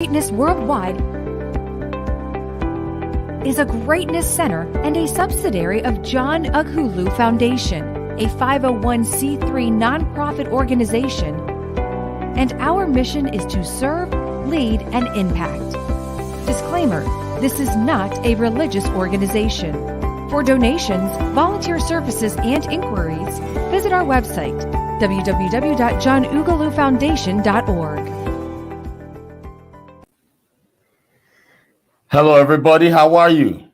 Greatness Worldwide is a Greatness Center and a subsidiary of John Ughulu Foundation, a 501c3 nonprofit organization, and our mission is to serve, lead, and impact. Disclaimer: this is not a religious organization. For donations, volunteer services, and inquiries, visit our website, www.johnughulufoundation.org. Hello, everybody. How are you?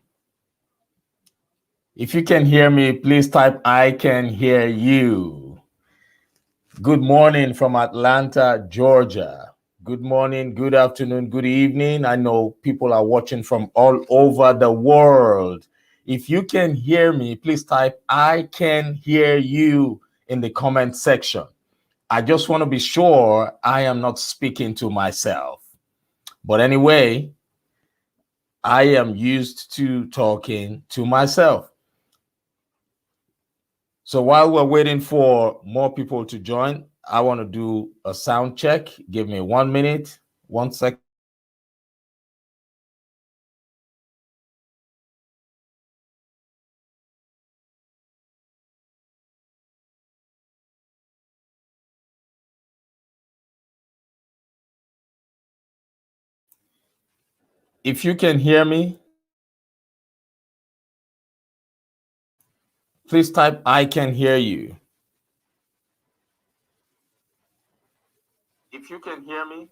If you can hear me, please type "I can hear you." Good morning from Atlanta, Georgia. Good morning, good afternoon, good evening. I know people are watching from all over the world. If you can hear me, please type "I can hear you" in the comment section. I just want to be sure I am not speaking to myself. But anyway, I am used to talking to myself. So while we're waiting for more people to join, I want to do a sound check. Give me 1 minute, 1 second. If you can hear me, please type "I can hear you." If you can hear me.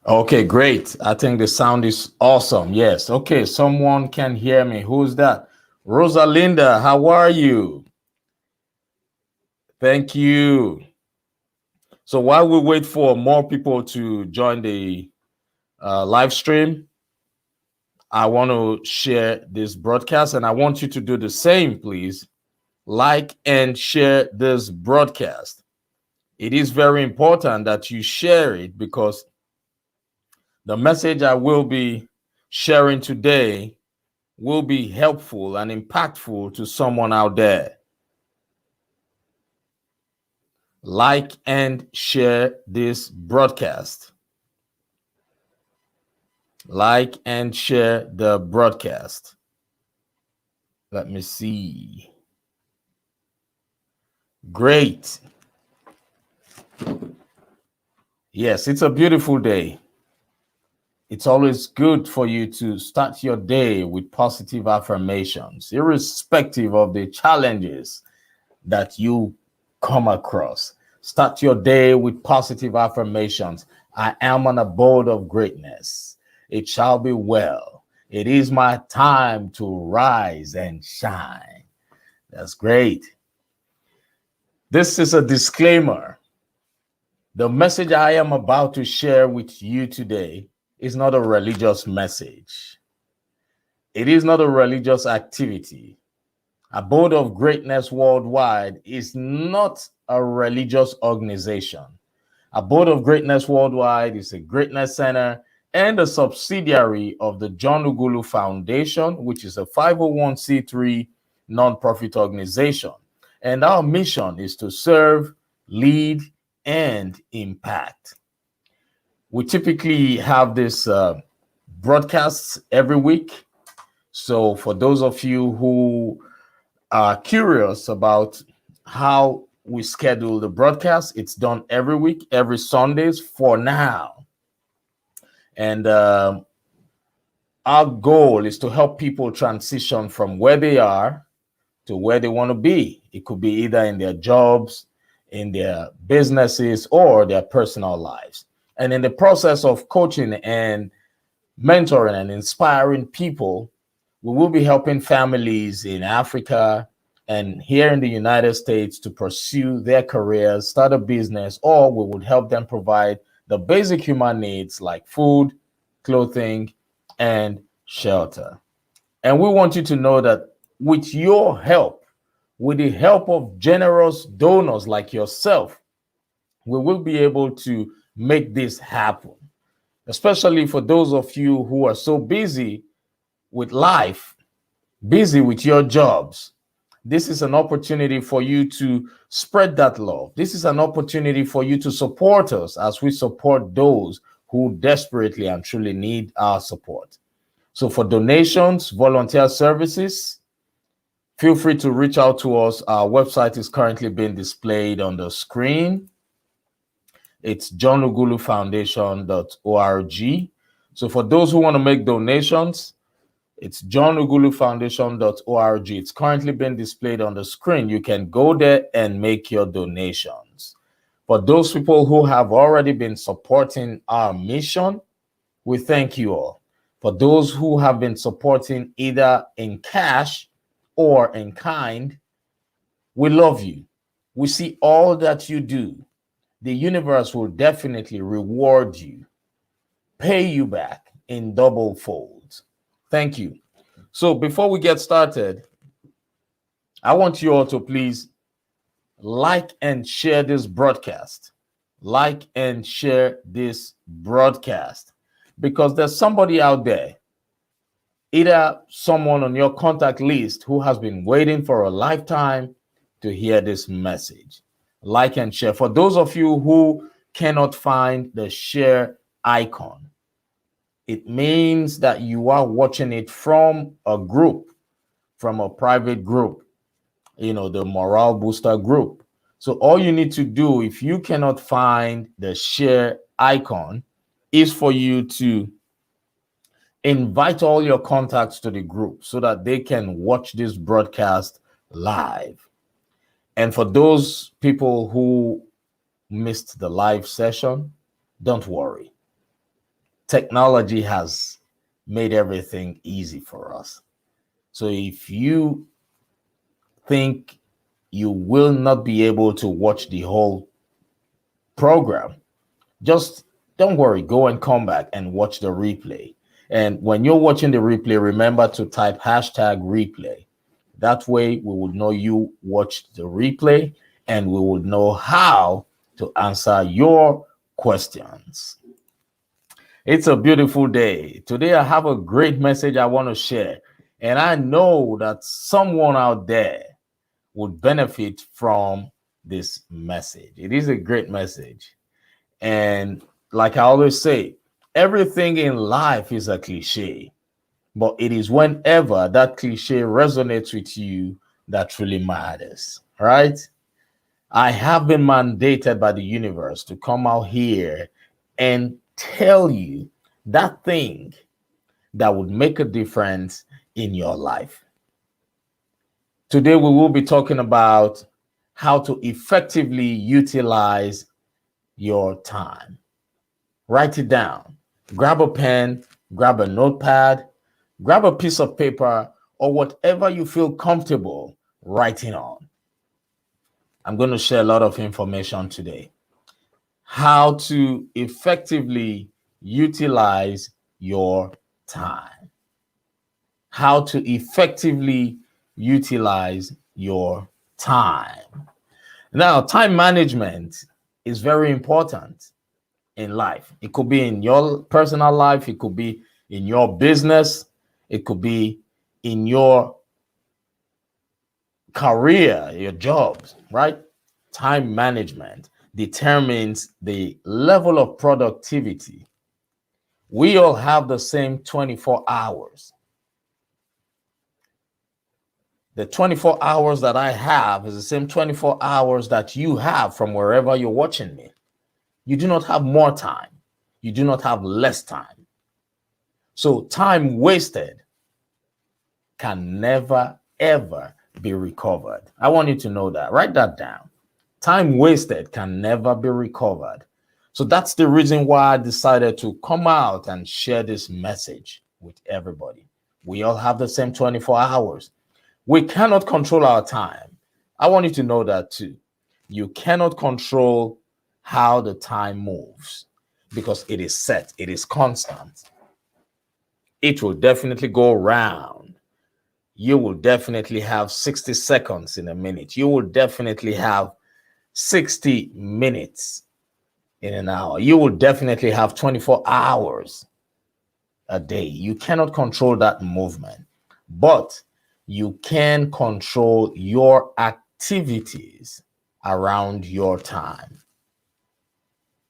Okay, great. I think the sound is awesome. Yes. Okay, someone can hear me. Who's that? Rosalinda, how are you? Thank you. So while we wait for more people to join the live stream, I want to share this broadcast, and I want you to do the same, please. Like and share this broadcast. It is very important that you share it because the message I will be sharing today will be helpful and impactful to someone out there. Like and share this broadcast. Like and share the broadcast. Let me see. Great. Yes, it's a beautiful day. It's always good for you to start your day with positive affirmations, irrespective of the challenges that you come across. Start your day with positive affirmations. I am an abode of greatness. It shall be well. It is my time to rise and shine. That's great. This is a disclaimer. The message I am about to share with you today is not a religious message. It is not a religious activity. Abode of Greatness Worldwide is not a religious organization. Abode of Greatness Worldwide is a Greatness Center and a subsidiary of the John Ughulu Foundation, which is a 501c3 nonprofit organization. And our mission is to serve, lead, and impact. We typically have this broadcasts every week. So for those of you who are curious about how we schedule the broadcast, it's done every week, every Sundays for now. And our goal is to help people transition from where they are to where they want to be. It could be either in their jobs, in their businesses, or their personal lives. And in the process of coaching and mentoring and inspiring people, we will be helping families in Africa and here in the United States to pursue their careers, start a business, or we would help them provide the basic human needs like food, clothing, and shelter. And we want you to know that with your help, with the help of generous donors like yourself, we will be able to make this happen, especially for those of you who are so busy with life, busy with your jobs, This is an opportunity for you to spread that love. This is an opportunity for you to support us as we support those who desperately and truly need our support. So for donations, volunteer services, feel free to reach out to us. Our website is currently being displayed on the screen. It's johnughulufoundation.org. So for those who want to make donations, it's johnughulufoundation.org. It's currently being displayed on the screen. You can go there and make your donations. For those people who have already been supporting our mission, we thank you all. For those who have been supporting either in cash or in kind, we love you. We see all that you do. The universe will definitely reward you, pay you back in double folds. Thank you. So before we get started, I want you all to please like and share this broadcast. Like and share this broadcast, because there's somebody out there, either someone on your contact list who has been waiting for a lifetime to hear this message. Like and share. For those of you who cannot find the share icon, it means that you are watching it from a group, from a private group, the Morale Booster group. So all you need to do, if you cannot find the share icon, is for you to invite all your contacts to the group so that they can watch this broadcast live. And for those people who missed the live session, don't worry. Technology has made everything easy for us. So if you think you will not be able to watch the whole program, just don't worry. Go and come back and watch the replay. And when you're watching the replay, remember to type #replay. That way we would know you watched the replay and we would know how to answer your questions. It's a beautiful day. Today I have a great message I want to share. And I know that someone out there would benefit from this message. It is a great message. And like I always say, everything in life is a cliche. But it is whenever that cliche resonates with you that truly matters, right? I have been mandated by the universe to come out here and tell you that thing that would make a difference in your life. Today, we will be talking about how to effectively utilize your time. Write it down. Grab a pen, grab a notepad, grab a piece of paper, or whatever you feel comfortable writing on. I'm going to share a lot of information today. How to effectively utilize your time. How to effectively utilize your time. Now, time management is very important in life. It could be in your personal life. It could be in your business. It could be in your career, your jobs, right? Time management determines the level of productivity. We all have the same 24 hours. The 24 hours that I have is the same 24 hours that you have from wherever you're watching me. You do not have more time. You do not have less time. So time wasted can never, ever be recovered. I want you to know that. Write that down. Time wasted can never be recovered. So that's the reason why I decided to come out and share this message with everybody. We all have the same 24 hours. We cannot control our time. I want you to know that too. You cannot control how the time moves because it is set, it is constant. It will definitely go around. You will definitely have 60 seconds in a minute. You will definitely have 60 minutes in an hour. You will definitely have 24 hours a day. You cannot control that movement, but you can control your activities around your time.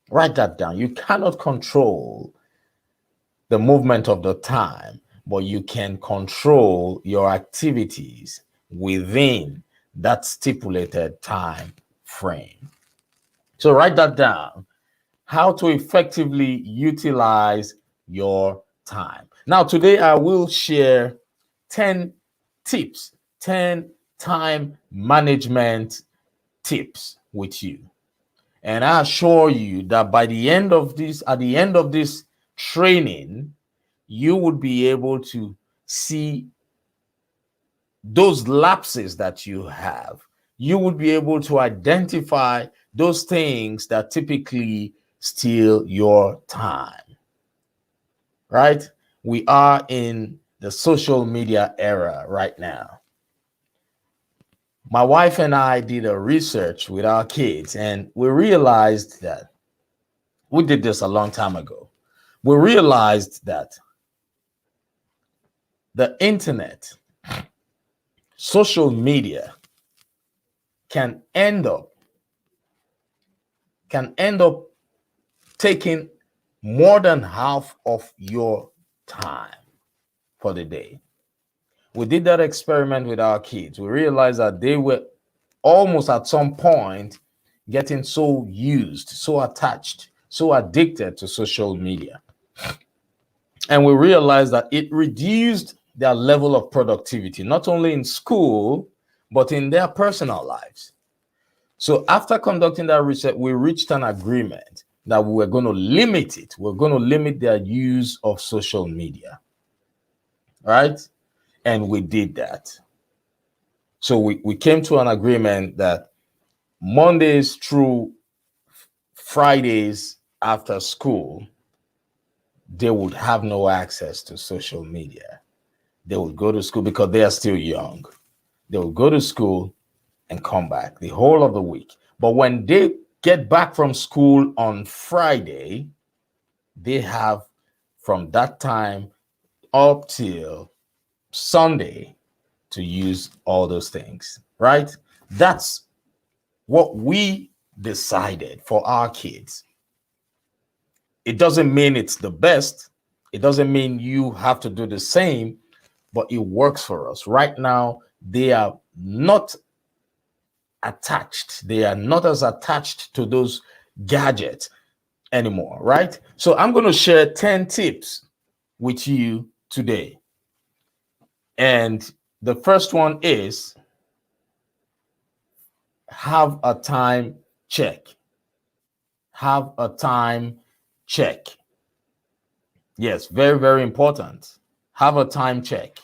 Write that down. You cannot control the movement of the time, but you can control your activities within that stipulated time frame. So write that down. How to effectively utilize your time. Now, today I will share 10 tips, 10 time management tips with you. And I assure you that by the end of this, at the end of this training, you would be able to see those lapses that you have. You would be able to identify those things that typically steal your time, right? We are in the social media era right now. My wife and I did a research with our kids, and we realized that we did this a long time ago. We realized that the internet, social media can end up taking more than half of your time for the day. We did that experiment with our kids. We realized that they were almost at some point getting so used, so attached, so addicted to social media. And we realized that it reduced their level of productivity, not only in school, but in their personal lives. So after conducting that research, we reached an agreement that we were going to limit it. We're going to limit their use of social media, right? And we did that. So we came to an agreement that Mondays through Fridays after school, they would have no access to social media. They would go to school because they are still young. They would go to school and come back the whole of the week. But when they get back from school on Friday, they have from that time up till Sunday to use all those things, right? That's what we decided for our kids. It doesn't mean it's the best. It doesn't mean you have to do the same, but it works for us. Right now, they are not attached. They are not as attached to those gadgets anymore, right? So I'm going to share 10 tips with you today. And the first one is have a time check. Have a time check. Yes, very, very important. Have a time check.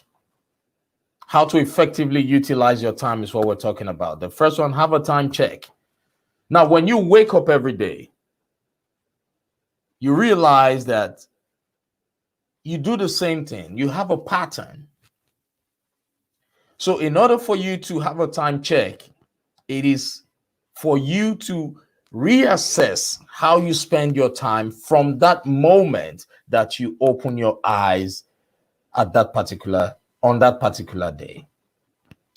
How to effectively utilize your time is what we're talking about. The first one, have a time check. Now, when you wake up every day, you realize that you do the same thing. You have a pattern. So in order for you to have a time check, it is for you to reassess how you spend your time from that moment that you open your eyes on that particular day.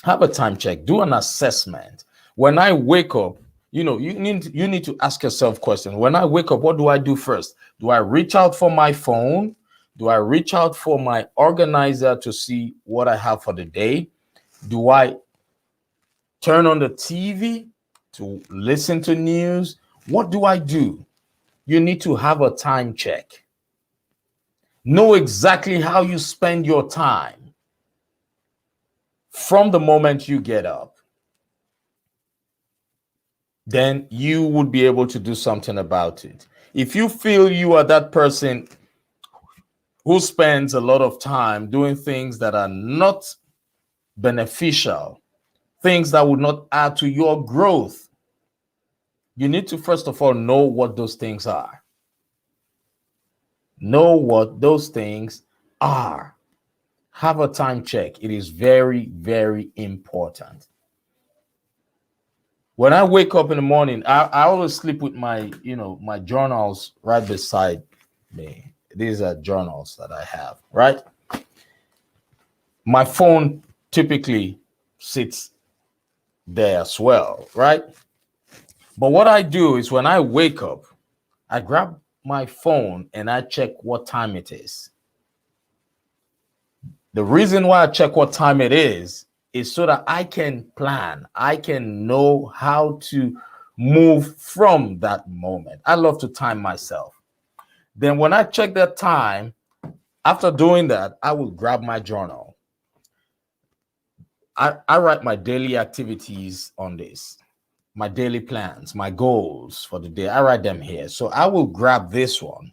Have a time check. Do an assessment. When I wake up, you need to ask yourself questions. When I wake up, what do I do first? Do I reach out for my phone? Do I reach out for my organizer to see what I have for the day? Do I turn on the TV to listen to news? What do I do? You need to have a time check. Know exactly how you spend your time from the moment you get up. Then you would be able to do something about it. If you feel you are that person who spends a lot of time doing things that are not beneficial, things that would not add to your growth, you need to first of all know what those things are. Know what those things are. Have a time check. It is very, very important. When I wake up in the morning, I always sleep with my journals right beside me. These are journals that I have, right? My phone typically sits there as well, right? But what I do is when I wake up, I grab my phone and I check what time it is. The reason why I check what time it is so that I can plan. I can know how to move from that moment. I love to time myself. Then when I check that time, after doing that, I will grab my journal. I write my daily activities on this, my daily plans, my goals for the day. I write them here. So I will grab this one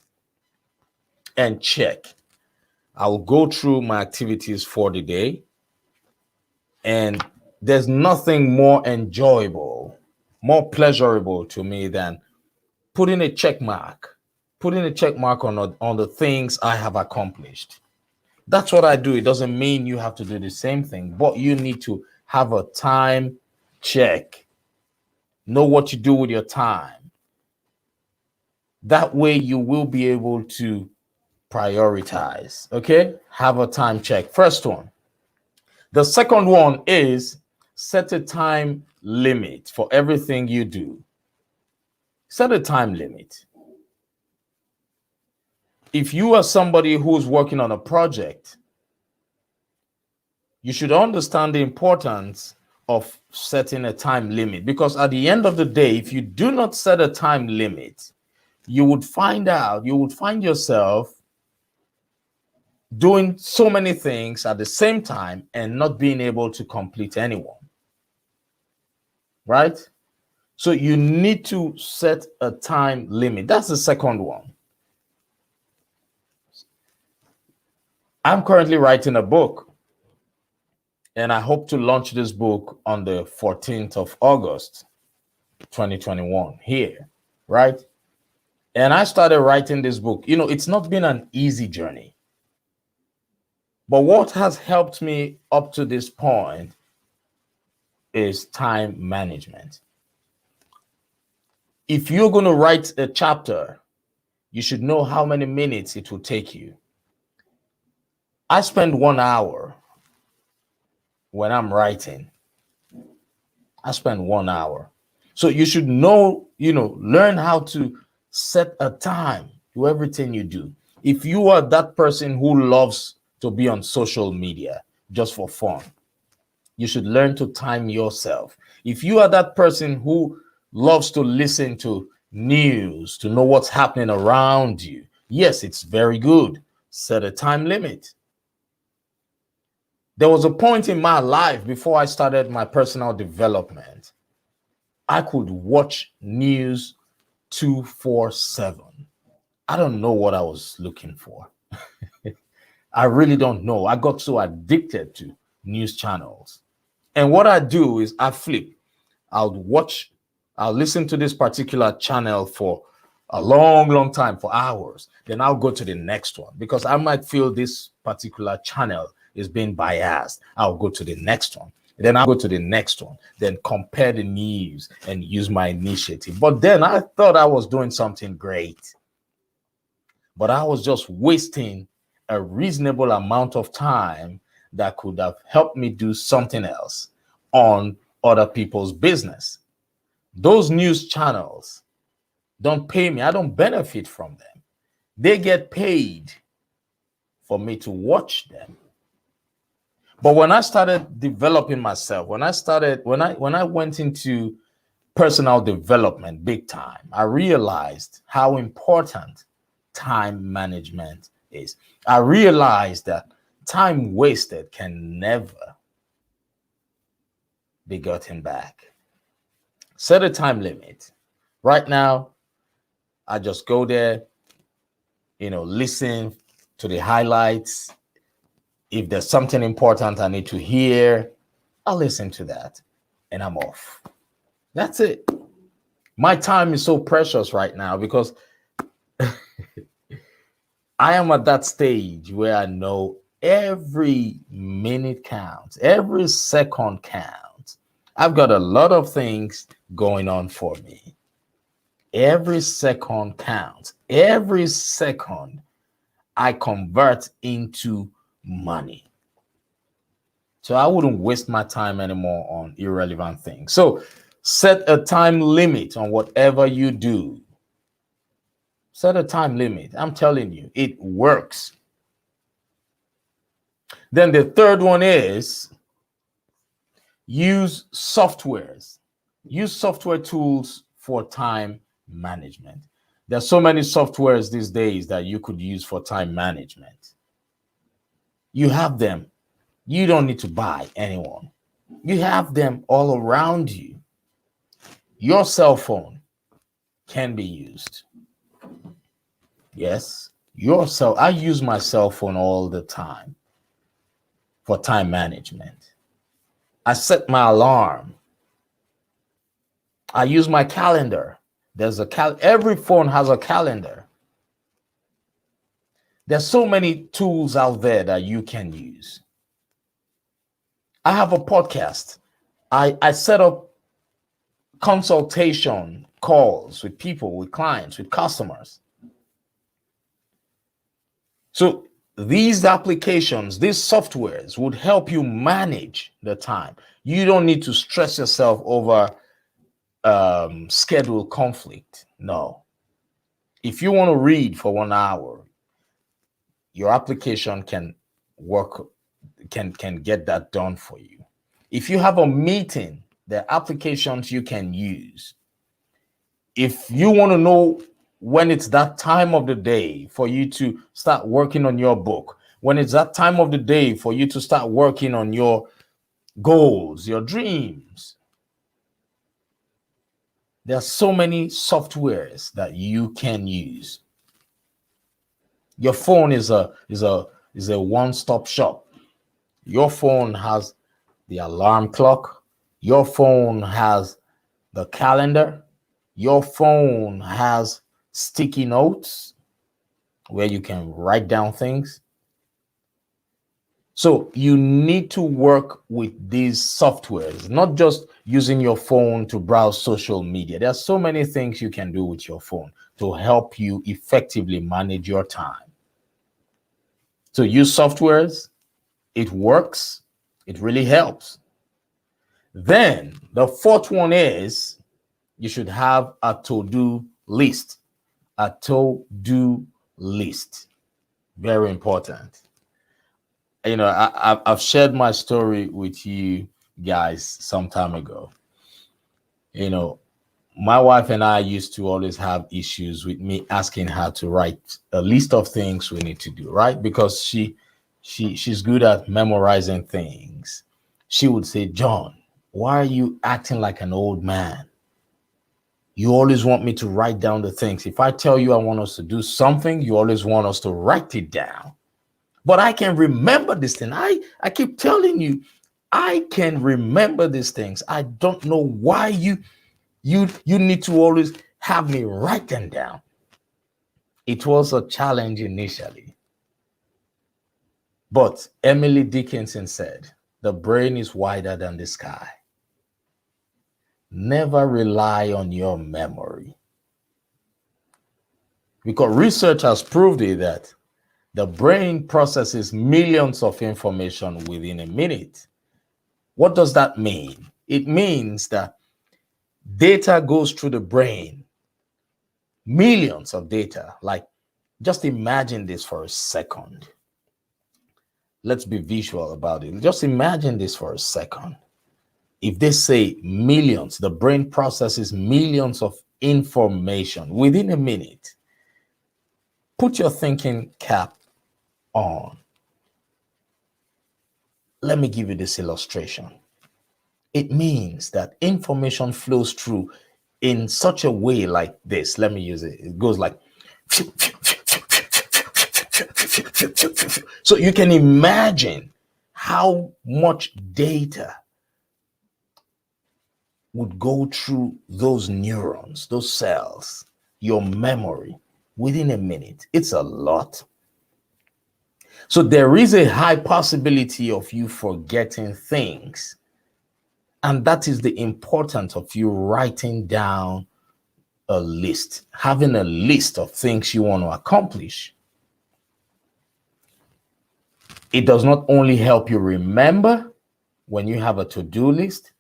and check. I will go through my activities for the day. And there's nothing more enjoyable, more pleasurable to me than putting a check mark on the things I have accomplished. That's what I do. It doesn't mean you have to do the same thing, but you need to have a time check. Know what you do with your time. That way you will be able to prioritize. Okay? Have a time check. First one. The second one is set a time limit for everything you do. Set a time limit. If you are somebody who's working on a project, you should understand the importance of setting a time limit, because at the end of the day, if you do not set a time limit, you would find yourself doing so many things at the same time and not being able to complete anyone. Right? So you need to set a time limit. That's the second one. I'm currently writing a book, and I hope to launch this book on the 14th of August, 2021 here, right? And I started writing this book. It's not been an easy journey. But what has helped me up to this point is time management. If you're going to write a chapter, you should know how many minutes it will take you. I spend 1 hour when I'm writing. I spend 1 hour. So you should learn how to set a time to everything you do. If you are that person who loves to be on social media just for fun, you should learn to time yourself. If you are that person who loves to listen to news, to know what's happening around you, yes, it's very good. Set a time limit. There was a point in my life before I started my personal development, I could watch news 24/7. I don't know what I was looking for. I really don't know. I got so addicted to news channels. And what I do is I flip. I'll listen to this particular channel for a long, long time, for hours. Then I'll go to the next one because I might feel this particular channel is being biased. I'll go to the next one. Then I'll go to the next one. Then compare the news and use my initiative. But then I thought I was doing something great. But I was just wasting a reasonable amount of time that could have helped me do something else on other people's business. Those news channels don't pay me. I don't benefit from them. They get paid for me to watch them. But when I started developing myself, when I went into personal development big time, I realized how important time management is. I realized that time wasted can never be gotten back. Set a time limit. Right now, I just go there, listen to the highlights. If there's something important I need to hear, I'll listen to that and I'm off. That's it. My time is so precious right now because I am at that stage where I know every minute counts, every second counts. I've got a lot of things going on for me. Every second counts. Every second I convert into money. So I wouldn't waste my time anymore on irrelevant things. So set a time limit on whatever you do. Set a time limit. I'm telling you, it works. Then the third one is use softwares. Use software tools for time management. There's so many softwares these days that you could use for time management. You have them. You don't need to buy anyone. You have them all around you. Your cell phone can be used. Yes, I use my cell phone all the time for time management. I set my alarm. I use my calendar. Every phone has a calendar. There's so many tools out there that you can use. I have a podcast. I set up consultation calls with people, with clients, with customers. So these applications, these softwares would help you manage the time. You don't need to stress yourself over schedule conflict. No. If you want to read for 1 hour, your application can get that done for you. If you have a meeting, there are applications you can use. If you want to know when it's that time of the day for you to start working on your book, when it's that time of the day for you to start working on your goals, your dreams, there are so many softwares that you can use. Your phone is a one-stop shop. Your phone has the alarm clock. Your phone has the calendar. Your phone has sticky notes where you can write down things. So you need to work with these softwares, not just using your phone to browse social media. There are so many things you can do with your phone to help you effectively manage your time. So use softwares. It works. It really helps. Then the fourth one is you should have a to-do list. A to-do list. Very important. You know, I've shared my story with you guys some time ago. You know, my wife and I used to always have issues with me asking her to write a list of things we need to do, right? Because she's good at memorizing things. She would say, "John, why are you acting like an old man? You always want me to write down the things. If I tell you I want us to do something, you always want us to write it down. But I can remember this thing. I keep telling you, I can remember these things. I don't know why you need to always have me write them down." It was a challenge initially. But Emily Dickinson said, "The brain is wider than the sky." Never rely on your memory. Because research has proved it that the brain processes millions of information within a minute. What does that mean? It means that data goes through the brain, millions of data. Like, just imagine this for a second. Let's be visual about it. Just imagine this for a second. If they say millions, the brain processes millions of information within a minute. Put your thinking cap on. Let me give you this illustration. It means that information flows through in such a way like this. Let me use it. It goes like, so you can imagine how much data would go through those neurons, those cells, your memory within a minute. It's a lot. So there is a high possibility of you forgetting things. And that is the importance of you writing down a list, having a list of things you want to accomplish. It does not only help you remember, when you have a to-do list,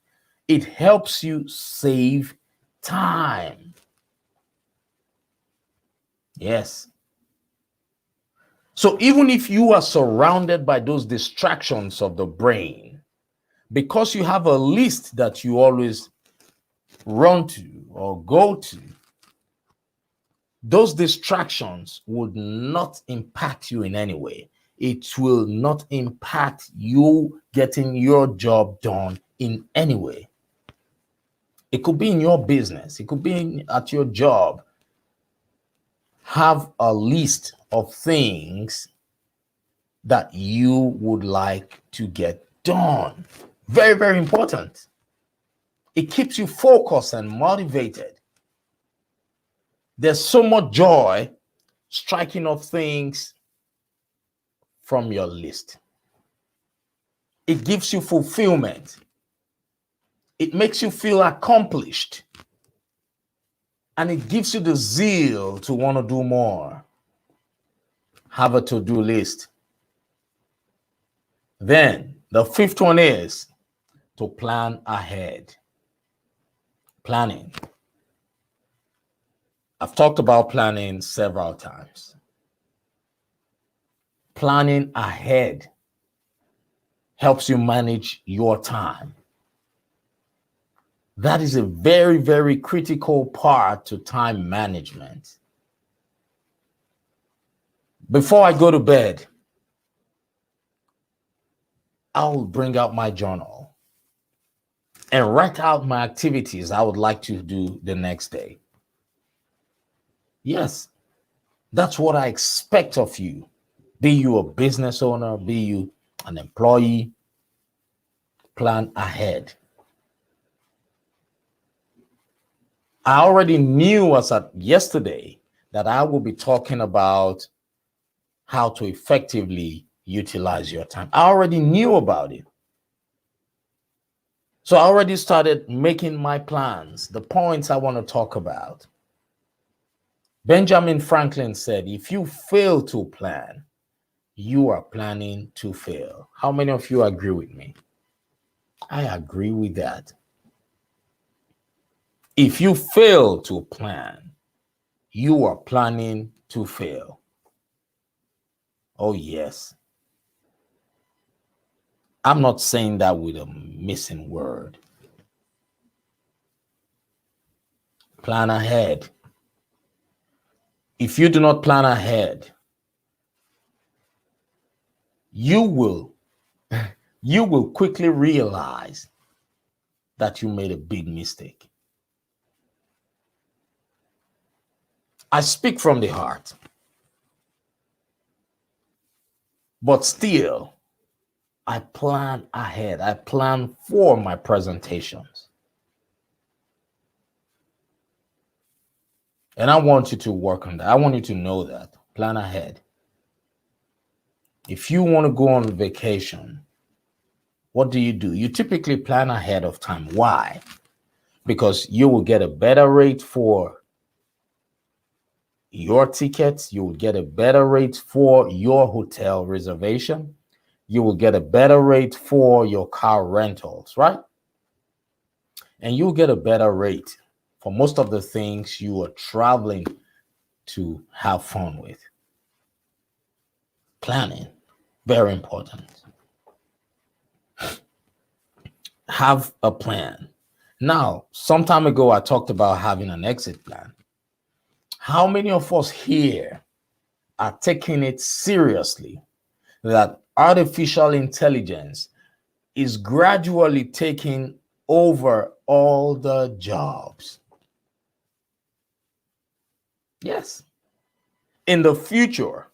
it helps you save time. Yes. So even if you are surrounded by those distractions of the brain, because you have a list that you always run to or go to, those distractions would not impact you in any way. It will not impact you getting your job done in any way. It could be in your business. It could be at your job. Have a list of things that you would like to get done. Very, very important. It keeps you focused and motivated. There's so much joy striking off things from your list. It gives you fulfillment. It makes you feel accomplished. And it gives you the zeal to want to do more. Have a to-do list. Then the fifth one is to plan ahead. Planning. I've talked about planning several times. Planning ahead helps you manage your time. That is a very, very critical part to time management. Before I go to bed, I'll bring out my journal and write out my activities I would like to do the next day. Yes, that's what I expect of you. Be you a business owner, be you an employee, plan ahead. I already knew as of yesterday that I will be talking about how to effectively utilize your time. I already knew about it. So I already started making my plans, the points I want to talk about. Benjamin Franklin said, if you fail to plan, you are planning to fail. How many of you agree with me? I agree with that. If you fail to plan, you are planning to fail. Oh, yes. I'm not saying that with a missing word. Plan ahead. If you do not plan ahead, you will quickly realize that you made a big mistake. I speak from the heart. But still, I plan ahead. I plan for my presentations. And I want you to work on that. I want you to know that. Plan ahead. If you want to go on vacation, what do? You typically plan ahead of time. Why? Because you will get a better rate for your tickets. You will get a better rate for your hotel reservation. You will get a better rate for your car rentals, right? And you'll get a better rate for most of the things you are traveling to have fun with. Planning, very important. Have a plan. Now, some time ago, I talked about having an exit plan. How many of us here are taking it seriously that artificial intelligence is gradually taking over all the jobs? Yes. In the future,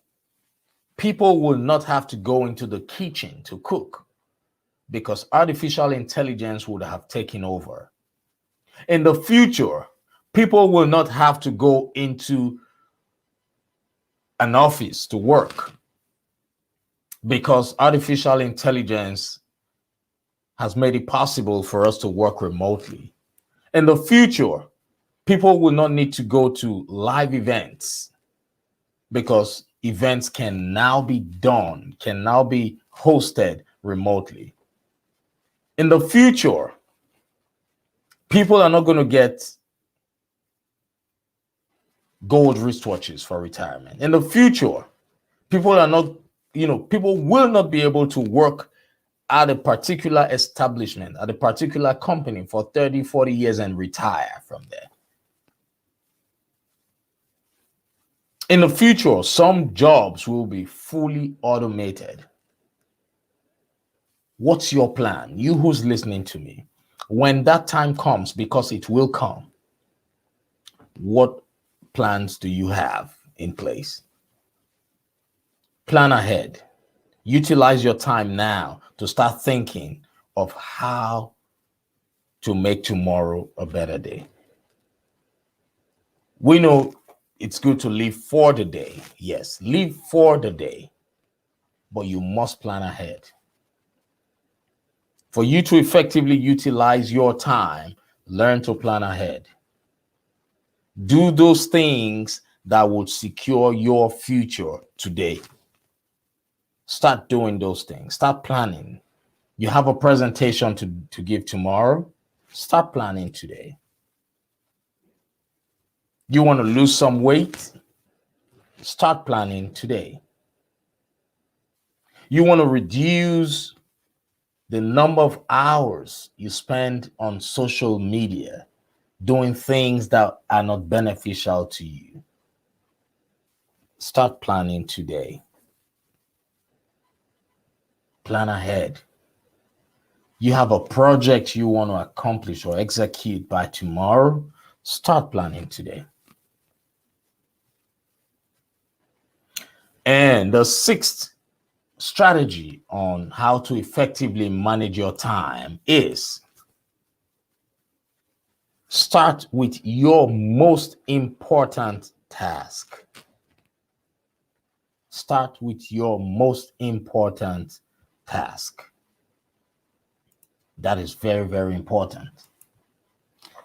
people will not have to go into the kitchen to cook because artificial intelligence would have taken over. In the future, people will not have to go into an office to work because artificial intelligence has made it possible for us to work remotely. In the future, people will not need to go to live events because events can now be done, can now be hosted remotely. In the future, people are not going to get gold wristwatches for retirement. In the future, people are not, people will not be able to work at a particular establishment, at a particular company for 30, 40 years and retire from there. In the future, some jobs will be fully automated. What's your plan? You who's listening to me, when that time comes, because it will come, what plans do you have in place? Plan ahead. Utilize your time now to start thinking of how to make tomorrow a better day. We know it's good to live for the day. Yes, live for the day, but you must plan ahead. For you to effectively utilize your time, learn to plan ahead. Do those things that would secure your future today. Start doing those things. Start planning. You have a presentation to give tomorrow. Start planning today. You want to lose some weight? Start planning today. You want to reduce the number of hours you spend on social media doing things that are not beneficial to you. Start planning today. Plan ahead. You have a project you want to accomplish or execute by tomorrow. Start planning today. And the sixth strategy on how to effectively manage your time is start with your most important task. Start with your most important task. That is very, very important.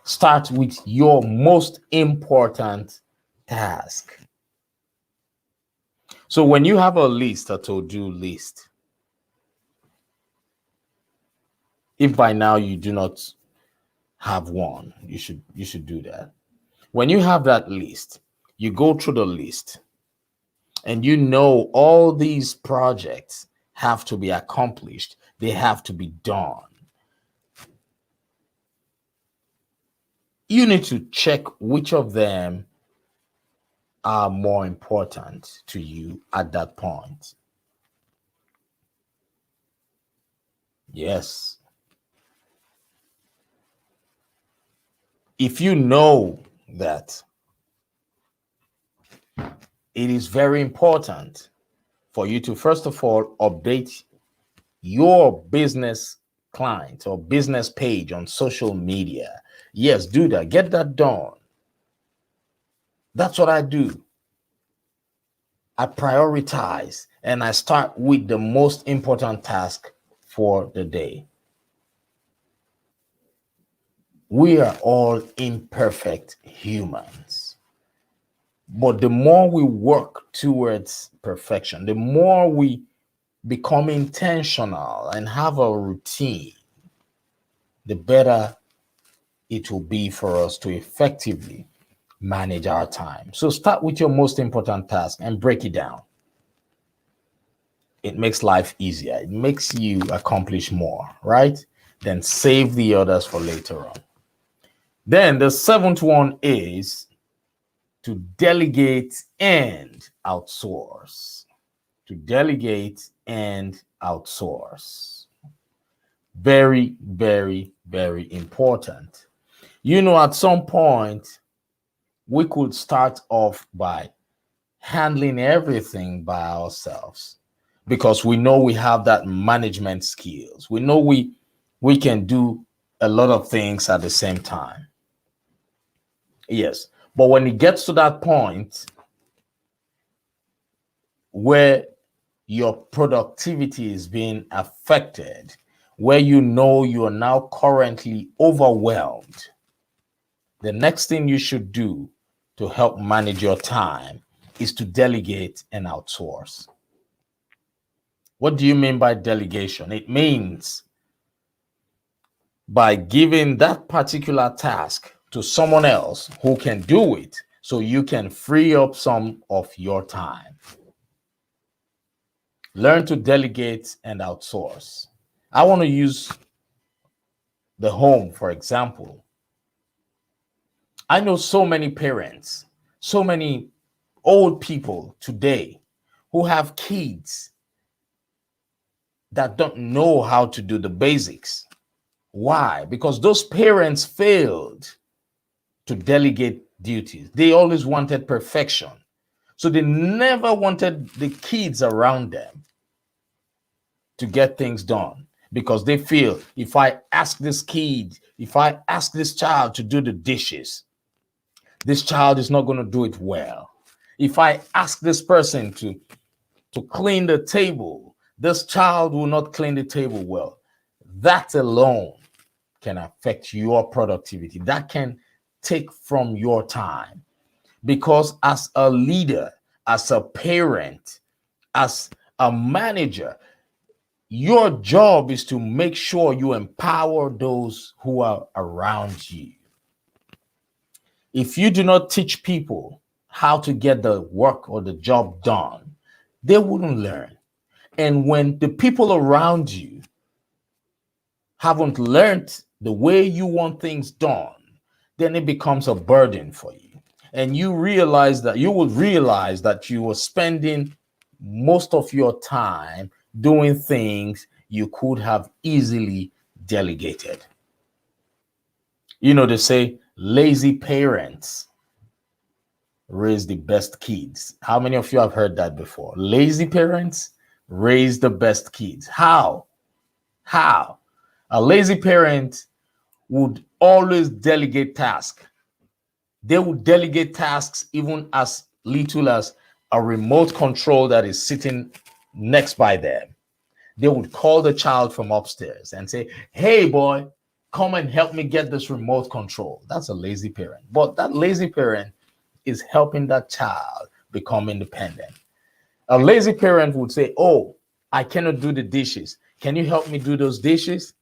Start with your most important task. So when you have a list, a to-do list, if by now you do not have one, you should do that. When you have that list, you go through the list and you know all these projects have to be accomplished. They have to be done. You need to check which of them are more important to you at that point. Yes. If you know that it is very important for you to, first of all, update your business client or business page on social media. Yes, do that. Get that done. That's what I do. I prioritize and I start with the most important task for the day. We are all imperfect humans. But the more we work towards perfection, the more we become intentional and have a routine, the better it will be for us to effectively manage our time. So start with your most important task and break it down. It makes life easier. It makes you accomplish more, right? Then save the others for later on. Then the seventh one is to delegate and outsource. To delegate and outsource. Very, very, very important. At some point, we could start off by handling everything by ourselves because we know we have that management skills. We know we can do a lot of things at the same time. Yes, but when it gets to that point where your productivity is being affected, where you are now currently overwhelmed, the next thing you should do to help manage your time is to delegate and outsource. What do you mean by delegation? It means by giving that particular task to someone else who can do it so you can free up some of your time. Learn to delegate and outsource. I want to use the home, for example. I know so many parents, so many old people today who have kids that don't know how to do the basics. Why? Because those parents failed to delegate duties. They always wanted perfection. So they never wanted the kids around them to get things done, because they feel if I ask this kid, if I ask this child to do the dishes, this child is not going to do it well. If I ask this person to clean the table, this child will not clean the table well. That alone can affect your productivity. That can take from your time. Because as a leader, as a parent, as a manager, your job is to make sure you empower those who are around you. If you do not teach people how to get the work or the job done, they wouldn't learn. And when the people around you haven't learned the way you want things done, then it becomes a burden for you. And you will realize that you were spending most of your time doing things you could have easily delegated. You know, they say lazy parents raise the best kids. How many of you have heard that before? Lazy parents raise the best kids. How? A lazy parent would always delegate tasks. They would delegate tasks even as little as a remote control that is sitting next by them. They would call the child from upstairs and say, hey boy, come and help me get this remote control. That's a lazy parent. But that lazy parent is helping that child become independent. A lazy parent would say, oh, I cannot do the dishes. Can you help me do those dishes?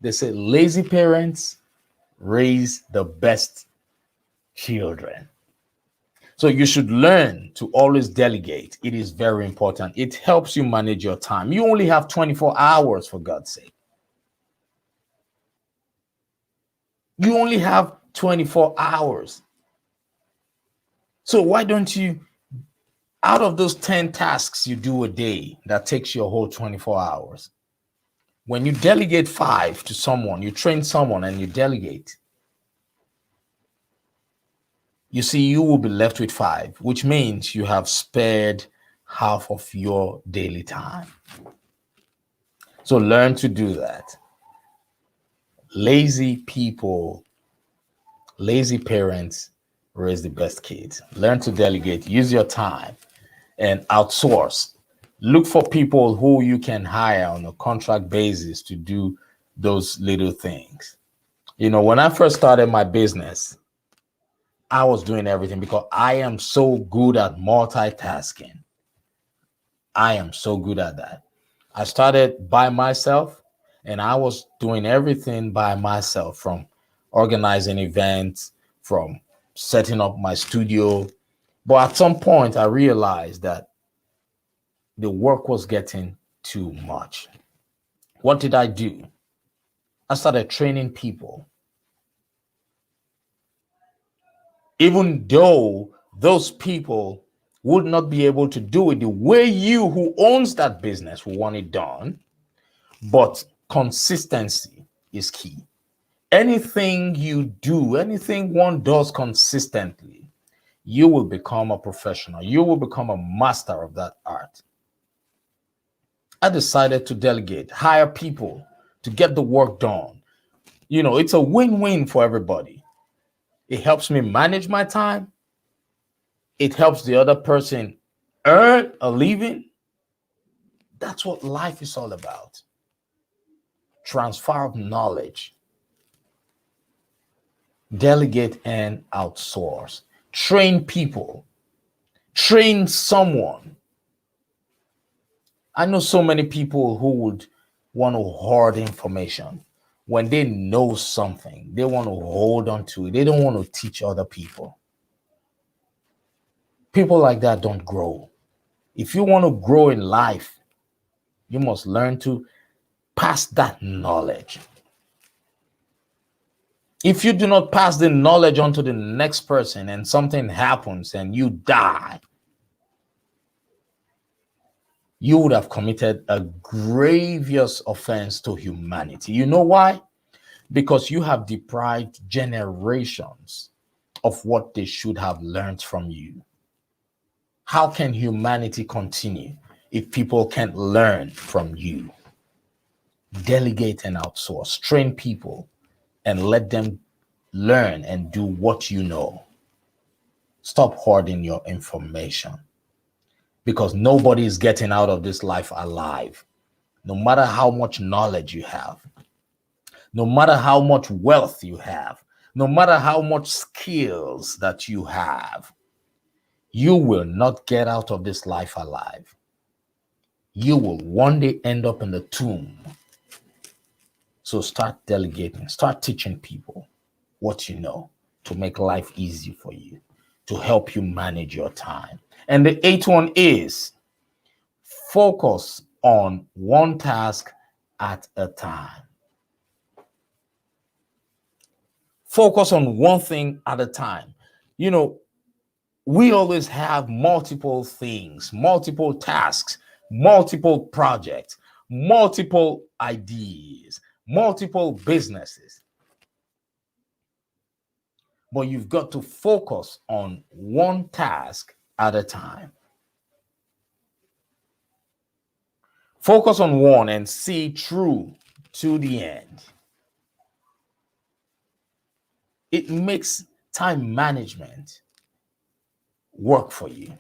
They say lazy parents raise the best children. So you should learn to always delegate. It is very important. It helps you manage your time. You only have 24 hours, for God's sake. You only have 24 hours. So why don't you, out of those 10 tasks you do a day, that takes your whole 24 hours. When you delegate 5 to someone, you train someone and you delegate, you see, you will be left with 5, which means you have spared half of your daily time. So learn to do that. Lazy people, lazy parents raise the best kids. Learn to delegate, use your time, and outsource. Look for people who you can hire on a contract basis to do those little things. You know, when I first started my business, I was doing everything because I am so good at multitasking. I am so good at that. I started by myself and I was doing everything by myself, from organizing events, from setting up my studio. But at some point, I realized that the work was getting too much. What did I do? I started training people. Even though those people would not be able to do it the way you, who owns that business, will want it done, but consistency is key. Anything you do, anything one does consistently, you will become a professional. You will become a master of that art. I decided to delegate, hire people to get the work done. You know, it's a win-win for everybody. It helps me manage my time. It helps the other person earn a living. That's what life is all about. Transfer of knowledge. Delegate and outsource. Train people. Train someone. I know so many people who would want to hoard information. when they know something, they want to hold on to it. They don't want to teach other people. People like that don't grow. If you want to grow in life, you must learn to pass that knowledge. If you do not pass the knowledge on to the next person and something happens and you die, you would have committed a grievous offense to humanity. You know why? Because you have deprived generations of what they should have learned from you. How can humanity continue if people can't learn from you? Delegate and outsource. Train people and let them learn and do what you know. Stop hoarding your information, because nobody is getting out of this life alive. No matter how much knowledge you have, no matter how much wealth you have, no matter how much skills that you have, you will not get out of this life alive. You will one day end up in the tomb. So start delegating, start teaching people what you know to make life easy for you, to help you manage your time. And the eighth one is focus on one task at a time. Focus on one thing at a time. You know, we always have multiple things, multiple tasks, multiple projects, multiple ideas, multiple businesses. But you've got to focus on one task at a time. Focus on one and see through to the end. It makes time management work for you.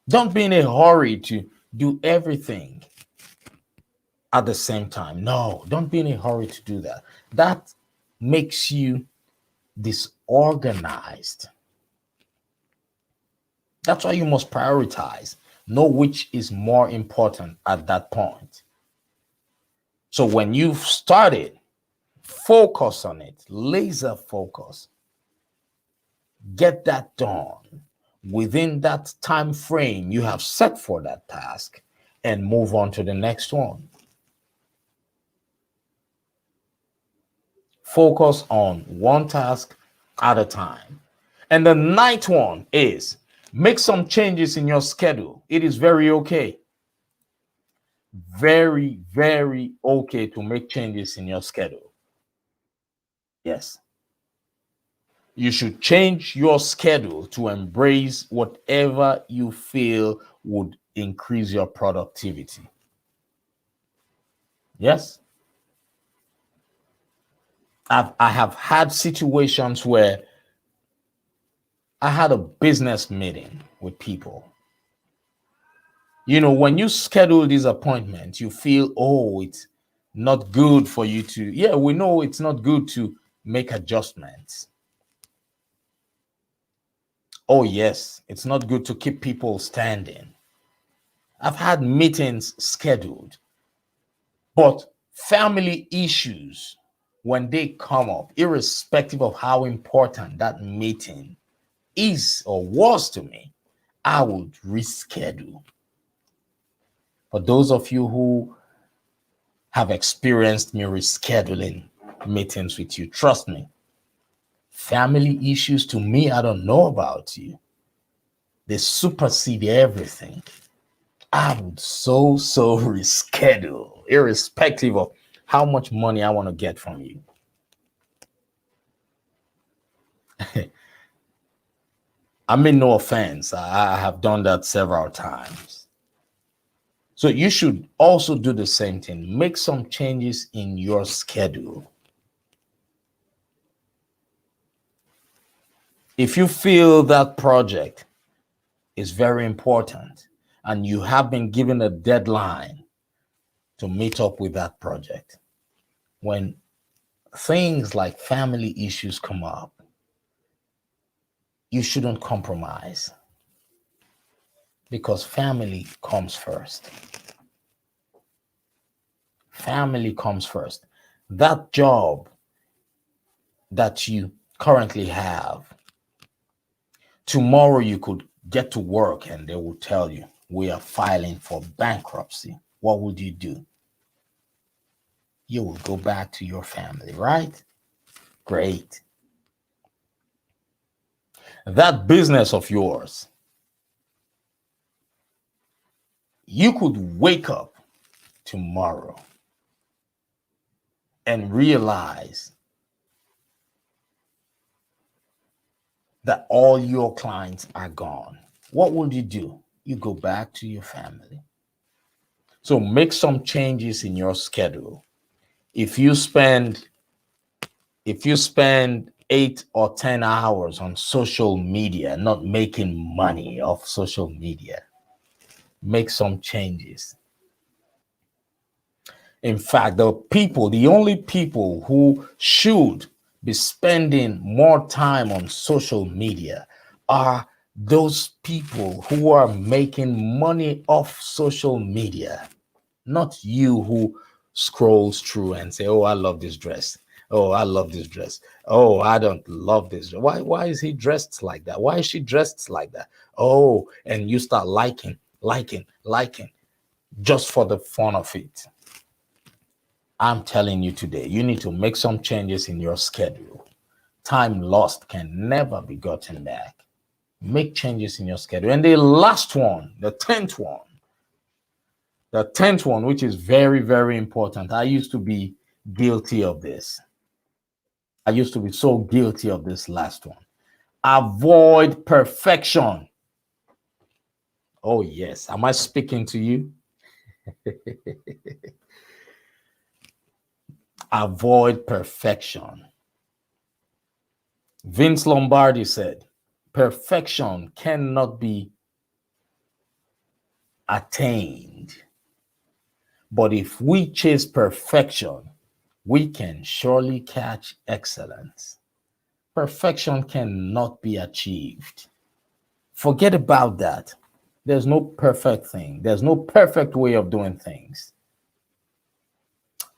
Don't be in a hurry to do everything at the same time. No, don't be in a hurry to do that. That makes you disorganized. That's why you must prioritize. Know which is more important at that point. So when you've started, focus on it, laser focus. Get that done within that time frame you have set for that task and move on to the next one. Focus on one task at a time. And the ninth one is make some changes in your schedule. It is very okay. Very, very okay to make changes in your schedule. Yes. You should change your schedule to embrace whatever you feel would increase your productivity. Yes. I have had situations where I had a business meeting with people. You know, when you schedule these appointments, you feel, oh, it's not good for you to, yeah, we know it's not good to make adjustments. Oh, yes, it's not good to keep people standing. I've had meetings scheduled, but family issues, when they come up, irrespective of how important that meeting is or was to me, I would reschedule. For those of you who have experienced me rescheduling meetings with you, trust me, family issues to me, I don't know about you. They supersede everything. I would so reschedule, irrespective of how much money I want to get from you. I mean, no offense. I have done that several times. So you should also do the same thing. Make some changes in your schedule. If you feel that project is very important and you have been given a deadline to meet up with that project, when things like family issues come up, you shouldn't compromise, because family comes first. Family comes first. That job that you currently have, tomorrow you could get to work and they will tell you, we are filing for bankruptcy. What would you do? You will go back to your family, right? Great. That business of yours, you could wake up tomorrow and realize that all your clients are gone. What would you do? You go back to your family. So make some changes in your schedule. If you spend 8 or 10 hours on social media, not making money off social media, make some changes. In fact, the only people who should be spending more time on social media are those people who are making money off social media, not you who scrolls through and say, oh, I love this dress. Oh, I love this dress. Oh, I don't love this. Why is he dressed like that? Why is she dressed like that? Oh, and you start liking, just for the fun of it. I'm telling you today, you need to make some changes in your schedule. Time lost can never be gotten back. Make changes in your schedule. And the last one, the 10th one, which is very, very important. I used to be guilty of this. I used to be so guilty of this last one. Avoid perfection. Oh, yes. Am I speaking to you? Avoid perfection. Vince Lombardi said, perfection cannot be attained. But if we chase perfection, we can surely catch excellence. Perfection cannot be achieved. Forget about that. There's no perfect thing. There's no perfect way of doing things.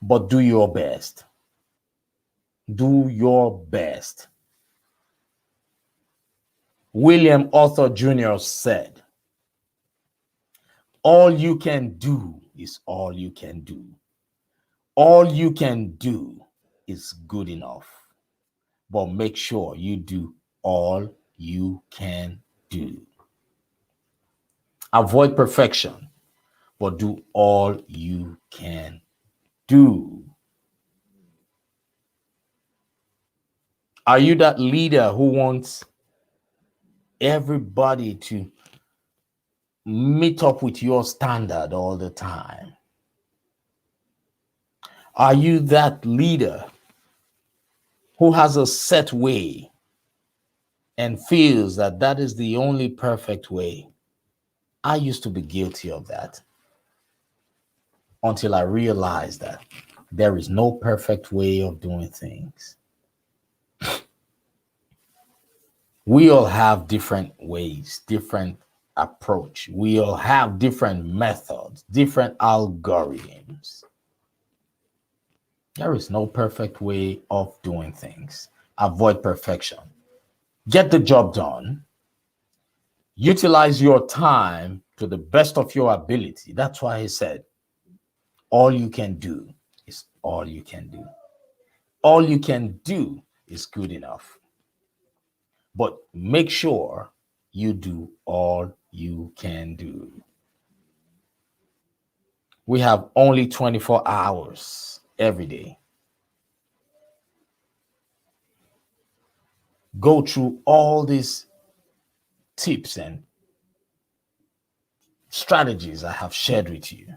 But do your best. Do your best. William Arthur Jr. said, all you can do is all you can do. All you can do is good enough. But make sure you do all you can do. Avoid perfection, but do all you can do. Are you that leader who wants everybody to meet up with your standard all the time? Are you that leader who has a set way and feels that that is the only perfect way? I used to be guilty of that until I realized that there is no perfect way of doing things. We all have different ways, different approach. We all have different methods, different algorithms. There is no perfect way of doing things. Avoid perfection. Get the job done. Utilize your time to the best of your ability. That's why he said, all you can do is all you can do. All you can do is good enough. But make sure you do all you can do. We have only 24 hours every day. Go through all these tips and strategies I have shared with you.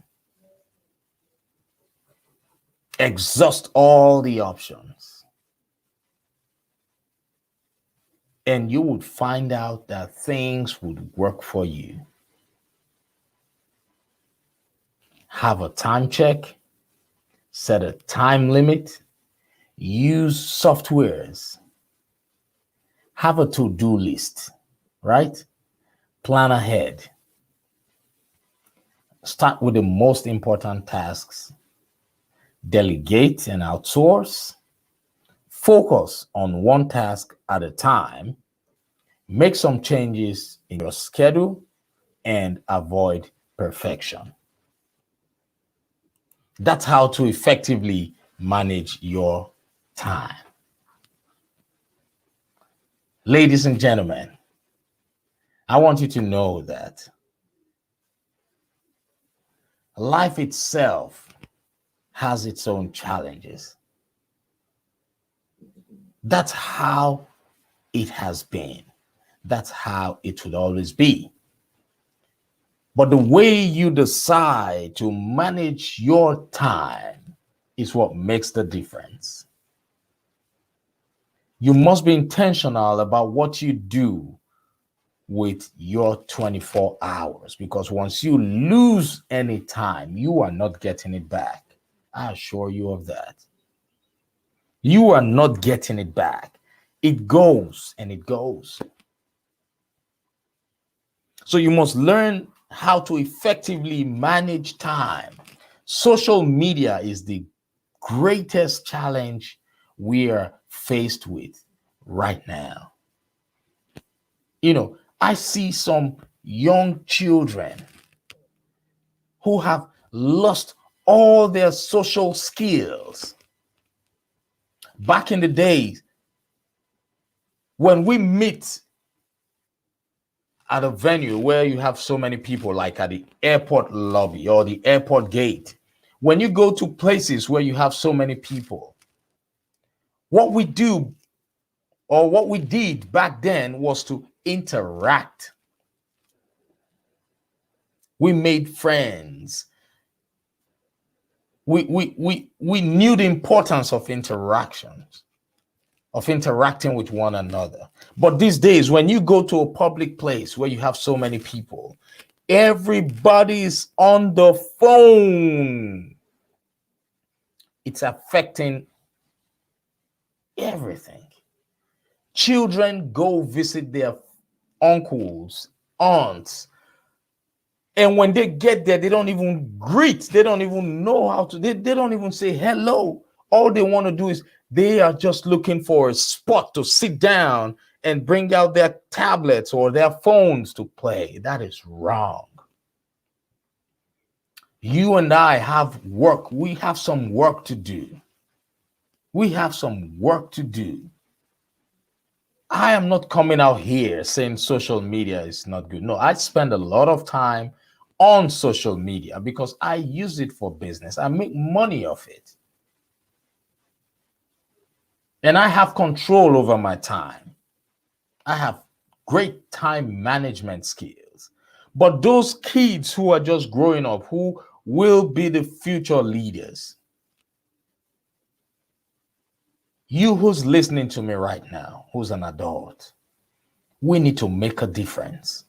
Exhaust all the options. And you would find out that things would work for you. Have a time check, set a time limit, use softwares, have a to-do list, right? Plan ahead. Start with the most important tasks delegate and outsource, focus on one task at a time, make some changes in your schedule, and avoid perfection. That's how to effectively manage your time. Ladies and gentlemen, I want you to know that life itself has its own challenges. That's how it has been. That's how it will always be. But the way you decide to manage your time is what makes the difference. You must be intentional about what you do with your 24 hours, because once you lose any time, you are not getting it back. I assure you of that. You are not getting it back. It goes and it goes. So you must learn how to effectively manage time. Social media is the greatest challenge we are faced with right now. I see some young children who have lost all their social skills. Back in the days, when we meet at a venue where you have so many people, like at the airport lobby or the airport gate, when you go to places where you have so many people, what we do or what we did back then was to interact. We made friends. We knew the importance of interactions, of interacting with one another. But these days, when you go to a public place where you have so many people, everybody's on the phone. It's affecting everything. Children go visit their uncles, aunts, and when they get there, they don't even greet. They don't even know how to. They don't even say hello. All they want to do is they are just looking for a spot to sit down and bring out their tablets or their phones to play. That is wrong. You and I have work. We have some work to do. We have some work to do. I am not coming out here saying social media is not good. No, I spend a lot of time on social media because I use it for business. I make money off it. And I have control over my time. I have great time management skills. But those kids who are just growing up, who will be the future leaders, you who's listening to me right now, who's an adult, we need to make a difference.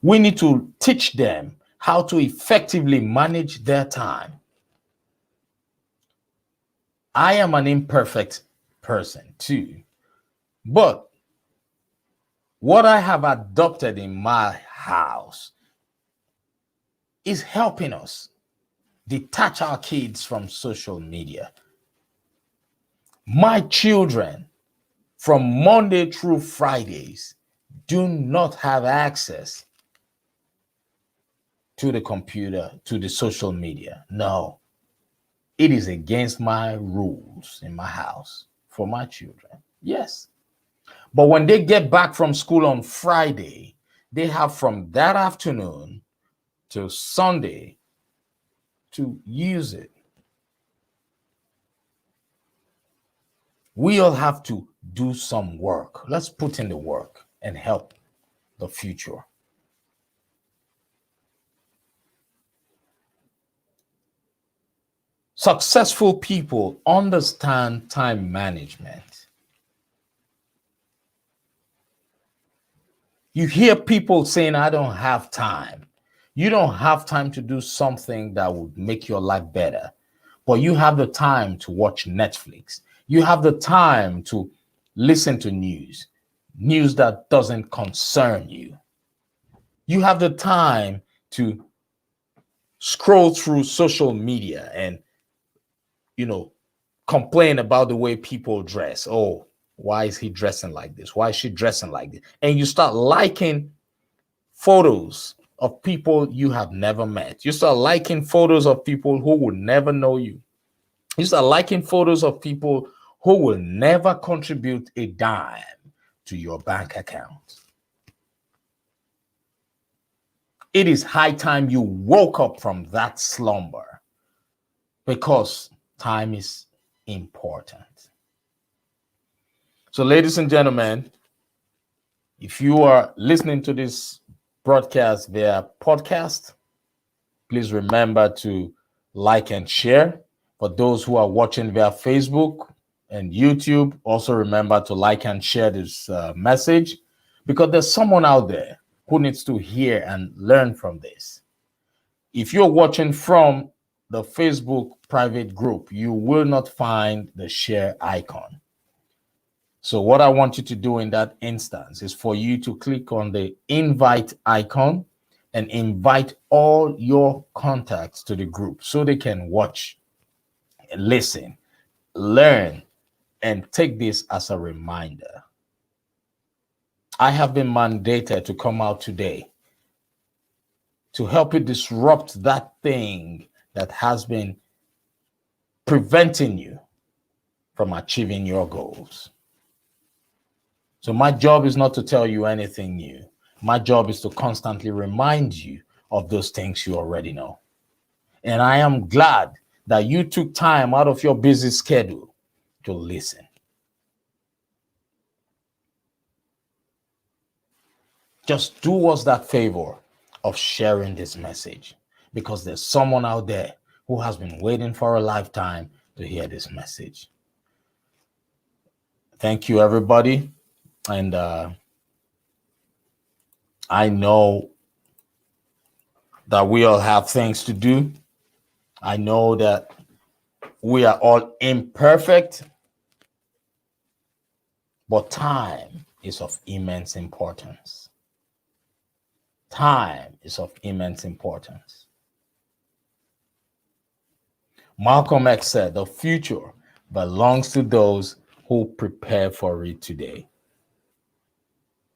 We need to teach them how to effectively manage their time. I am an imperfect person too, but what I have adopted in my house is helping us detach our kids from social media. My children, from Monday through Fridays, do not have access to the computer, to the social media. No, it is against my rules in my house for my children. Yes. But when they get back from school on Friday, they have from that afternoon till Sunday to use it. We all have to do some work. Let's put in the work and help the future. Successful people understand time management. You hear people saying, I don't have time. You don't have time to do something that would make your life better, but you have the time to watch Netflix. You have the time to listen to news that doesn't concern you. You have the time to scroll through social media and complain about the way people dress. Oh, why is he dressing like this? Why is she dressing like this? And you start liking photos of people you have never met. You start liking photos of people who will never know you. You start liking photos of people who will never contribute a dime to your bank account. It is high time you woke up from that slumber, because time is important. So, ladies and gentlemen, if you are listening to this broadcast via podcast, please remember to like and share. For those who are watching via Facebook and YouTube, also remember to like and share this message, because there's someone out there who needs to hear and learn from this. If you're watching from the Facebook private group, you will not find the share icon. So what I want you to do in that instance is for you to click on the invite icon and invite all your contacts to the group so they can watch, listen, learn, and take this as a reminder. I have been mandated to come out today to help you disrupt that thing that has been preventing you from achieving your goals. So my job is not to tell you anything new. My job is to constantly remind you of those things you already know. And I am glad that you took time out of your busy schedule to listen. Just do us that favor of sharing this message, because there's someone out there who has been waiting for a lifetime to hear this message. Thank you, everybody. And I know that we all have things to do. I know that we are all imperfect, but time is of immense importance. Time is of immense importance. Malcolm X said, the future belongs to those who prepare for it today.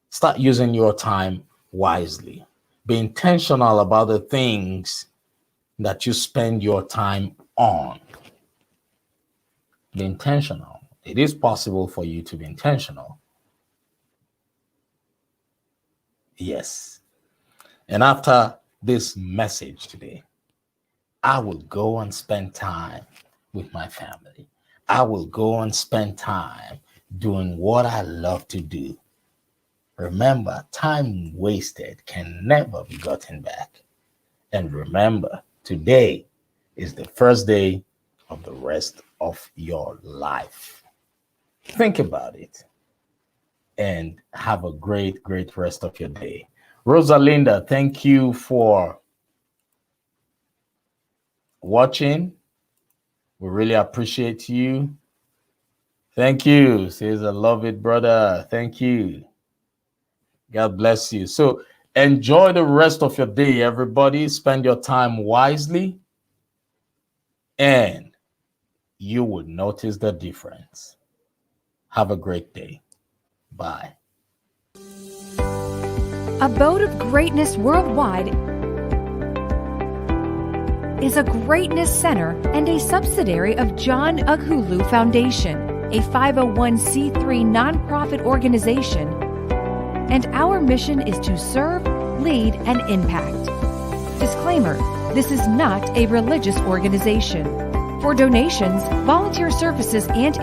Start using your time wisely. Be intentional about the things that you spend your time on. Be intentional. It is possible for you to be intentional. Yes. And after this message today, I will go and spend time with my family. I will go and spend time doing what I love to do. Remember, time wasted can never be gotten back. And remember, today is the first day of the rest of your life. Think about it and have a great, great rest of your day. Rosalinda, thank you for watching. We really appreciate you. Thank you. Says, I love it, brother. Thank you. God bless you. So enjoy the rest of your day, everybody. Spend your time wisely, and you will notice the difference. Have a great day. Bye. Abode of Greatness Worldwide is a greatness center and a subsidiary of John Ughulu Foundation, a 501c3 nonprofit organization, and our mission is to serve, lead, and impact. Disclaimer: this is not a religious organization. For donations, volunteer services, and